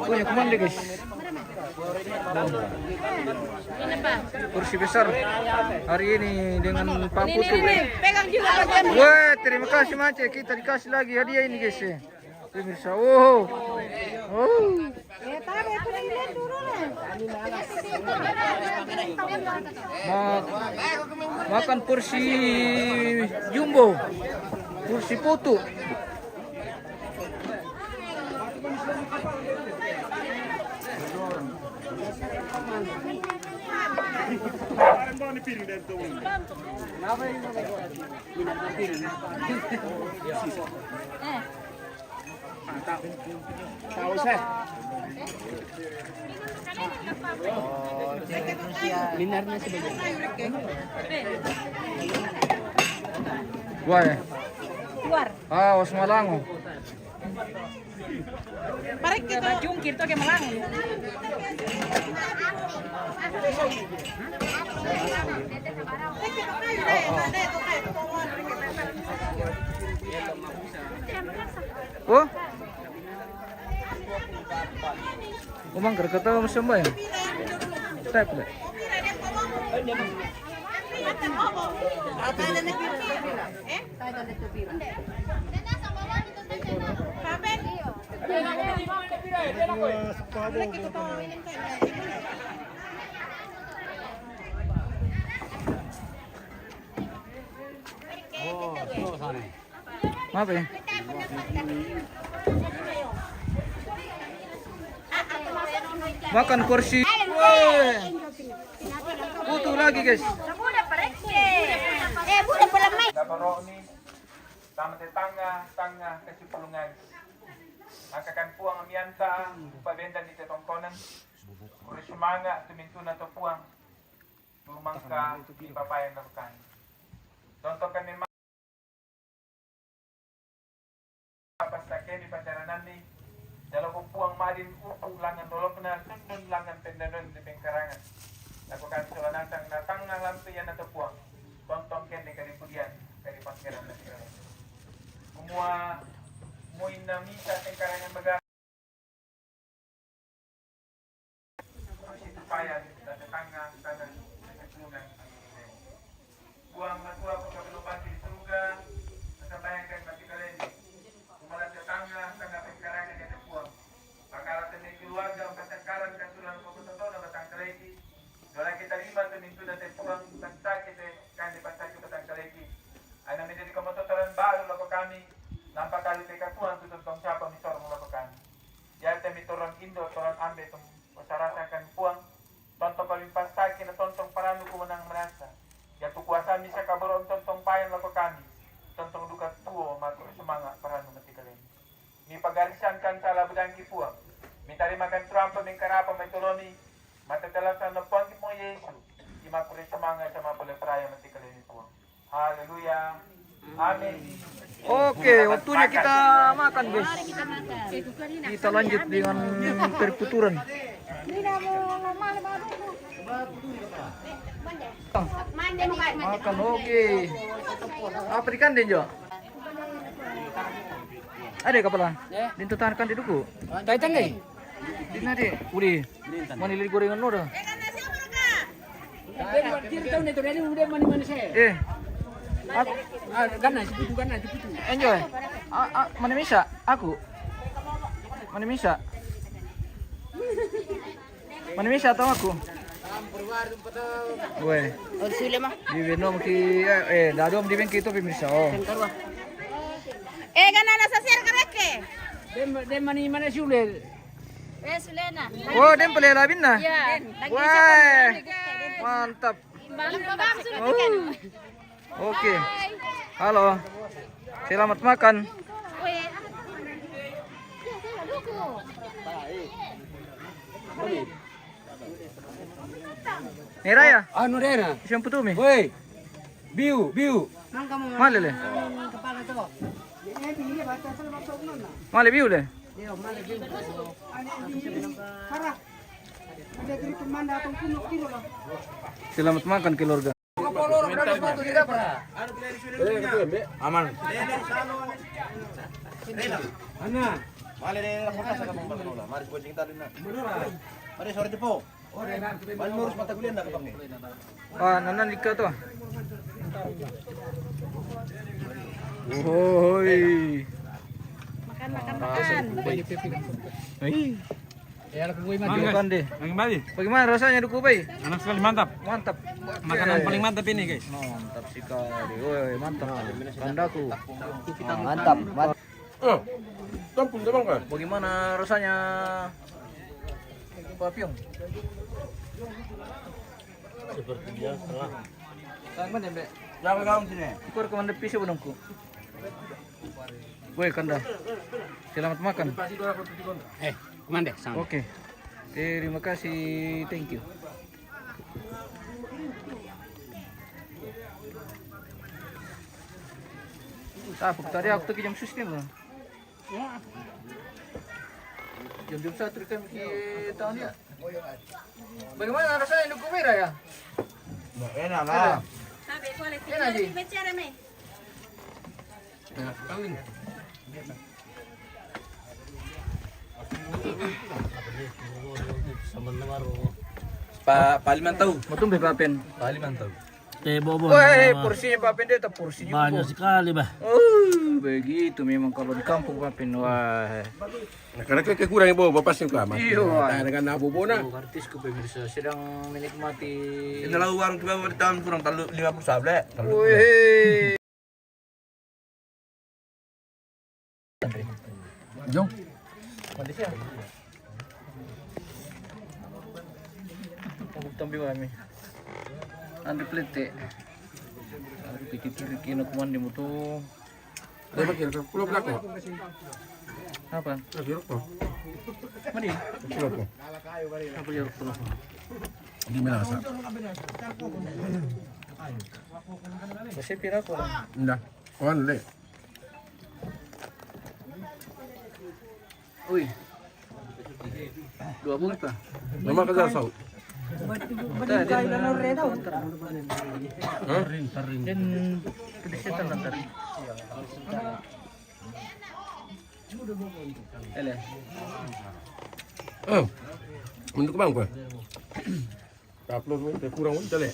Punya komando guys. Kursi besar hari ini dengan Pak Putu. Pegang juga bagian. Wah, terima kasih Mace. Kita dikasih lagi hadiah ini guys ya. Pemirsa, oh. Makan kursi jumbo, kursi Putu. Tahu saya. Minarnya sebagai. Wah. Keluar. Ah, Malango. Parek kita jungkir tuh ke Malang. Oh. Umang kata macam apa ya? Type deh. Apa ya? Makan kursi. Putu lagi guys. Sama tanga kesipulungan. Angkakan puang amianta, pabendan di tetongkonan. Uri sumanga tumintuna to puang. Lumangka di papayan lakukan. Contoh kan memang pastaken di pancaranan ni dalam puang madin upung langan dolokna tundun langan pendanon di pengkarangan. Lakukan sulanatang natang na lampu yan na to puang. Contoh ken di kalipudian dari pangkaran na sila. Semua muina misa pengkarangan baga payan dan tetangga sana keturunan buang matua pengkabelupan di surga kesabayangkan mati kalian kumalat tetangga tangga pengkarangan yang terbuang bakal tenih keluarga pasangkaran kasuran pokok-pokok na batang kaleki dola kita lima tumintu na terbuang bangsa kita kan di pasaki batang kaleki ana menjadi kemotoran baru lako kami nampak kali pekatuan tu tentang siapa mitor melakukan ya temi turun Indo turun ambe tum masyarakat puang tonton paling pastaki na tontong paranu ko menang merasa ya tu kuasa misa kaboron tontong payan lako kami tontong duka tuo makro semangat paranu mati kalian ni pagarisan kan sala bedangki puang mitari makan Trump mengkarapa metoloni mata telasan na puang ki mo Yesu di makro semangat sama boleh peraya mati kalian puang haleluya amin. Oke, waktunya kita makan guys. Kita lanjut dengan perkuturan. Makan oke. Apa ikan den jo? Ada kapala? Dinto tahan di duku. Kaitan deh. Dina de. Uli. Manili gorengan no dah. Udah mani saya. Gana, seputu. Enjoy. Mana bisa? Aku. Mana bisa? Mana bisa atau aku? Weh. Oh, sulit mah. Di Vietnam ki dadom di bengki itu pemirsa. Oh. Gana nasa share kareke. Dem mana sulit. Sulena. Oh, dem pala labin na. Iya. Wah. Mantap. Babang sudah Oh. tekan. Oke. Halo. Selamat makan. Nera ya? Anu dena. Isang putu mi. Woi. Biu. Male le. Male biu le. Selamat makan keluarga. Aman. Ana. Mali deh lapor sa kamong barnola. Mari ko sing tadin na. Mari sore po. Mali mo mata kulian na kapang ni. Ah, nananig ka to. Hoy. Makan. Ay, Ya aku gue makan deh. Kembali. Bagaimana rasanya Dukubay? Enak sekali, mantap. Mantap. Makanan paling mantap ini, guys. Mantap sekali. Woi, mantap. Kandaku. Mantap. Oh. Kampung bang ka. Bagaimana rasanya? Papyong. Seperti biasa lah. Saan man yan, be? Jangan kaum sini. Ikor ka man na piso bunong ko. Woi, Kanda. Selamat makan. Kemana deh? Sama. Oke. Terima kasih. Thank you. Tapos tadi aku tuh jam sistem lah. Jam 1 kami ke tahun ya. Bagaimana rasanya Duku Merah ya? Enak lah. Sabi, quality. Yan, Aji. Mencari me. Palimantaw. Matumbe papen. Palimantaw. Bobo. Woi, porsinya papen dia tak porsi juga. Banyak sekali, bah. Oh, begitu memang kalau di kampung papen. Wah. Karena kurang ibu bapak sih kamu. Iya. Dengan abu bona. Artis ku pemirsa sedang menikmati. Inilah uang coba bertahun kurang 50 sable. Wih. Jom. Manis ya? Tambi kami. Andi plete. Aku pikir-pikir kino kumandi mo to. Dia pakai pulau belakang. Apa? Lagi rokok. Mani? Pulau ko. Apa ya rukun? Di mana sa? Kasi pira ko. Nda. Kawan le. Uy. 2 bulan pa. Nama kerja sau. Dan pedesatan lantar. Ele. Oh. Untuk bang ko. Upload mo kurang mo tale.